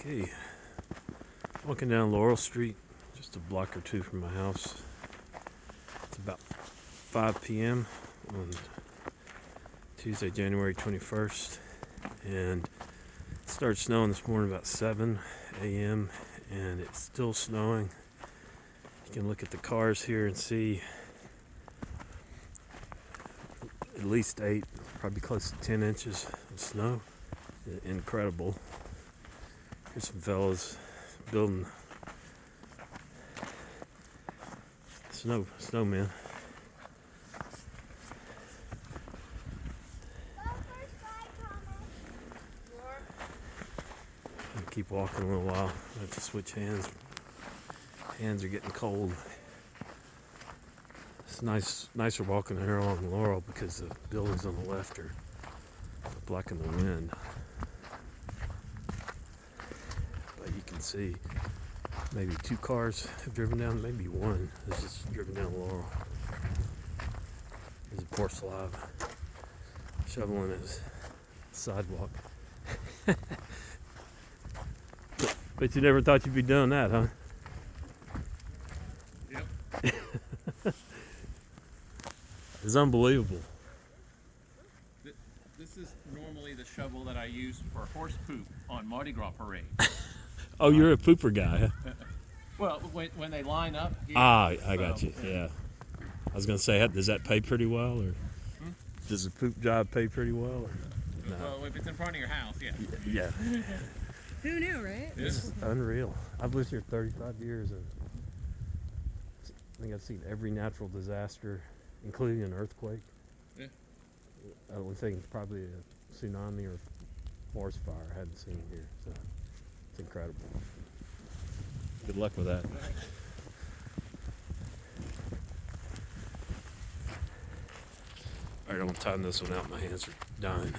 Okay, walking down Laurel Street, just a block or two from my house. It's about 5 p.m. on Tuesday, January 21st, and it started snowing this morning about 7 a.m. and it's still snowing. You can look at the cars here and see at least 8, probably close to 10 inches of snow. Incredible. Here's some fellas building snowmen. I'll keep walking a little while. I have to switch hands. Hands are getting cold. It's nicer walking here along Laurel because the buildings on the left are blocking the wind. But you can see maybe 2 cars have driven down, maybe one has just driven down Laurel. There's a poor slob shoveling his sidewalk. But you never thought you'd be doing that, huh? Yep. It's unbelievable. This is normally the shovel that I use for horse poop on Mardi Gras parade. Oh, you're a pooper guy, huh? Well, when they line up here. I got you, yeah. I was going to say, does that pay pretty well, or does the poop job pay pretty well? Or no? Well, if it's in front of your house, yeah. Yeah. Who knew, right? It's unreal. I've lived here 35 years, and I think I've seen every natural disaster, including an earthquake. Yeah. The only thing is probably a tsunami or forest fire I hadn't seen here, so it's incredible. Good luck with that. All right, I'm gonna time this one out. My hands are dying.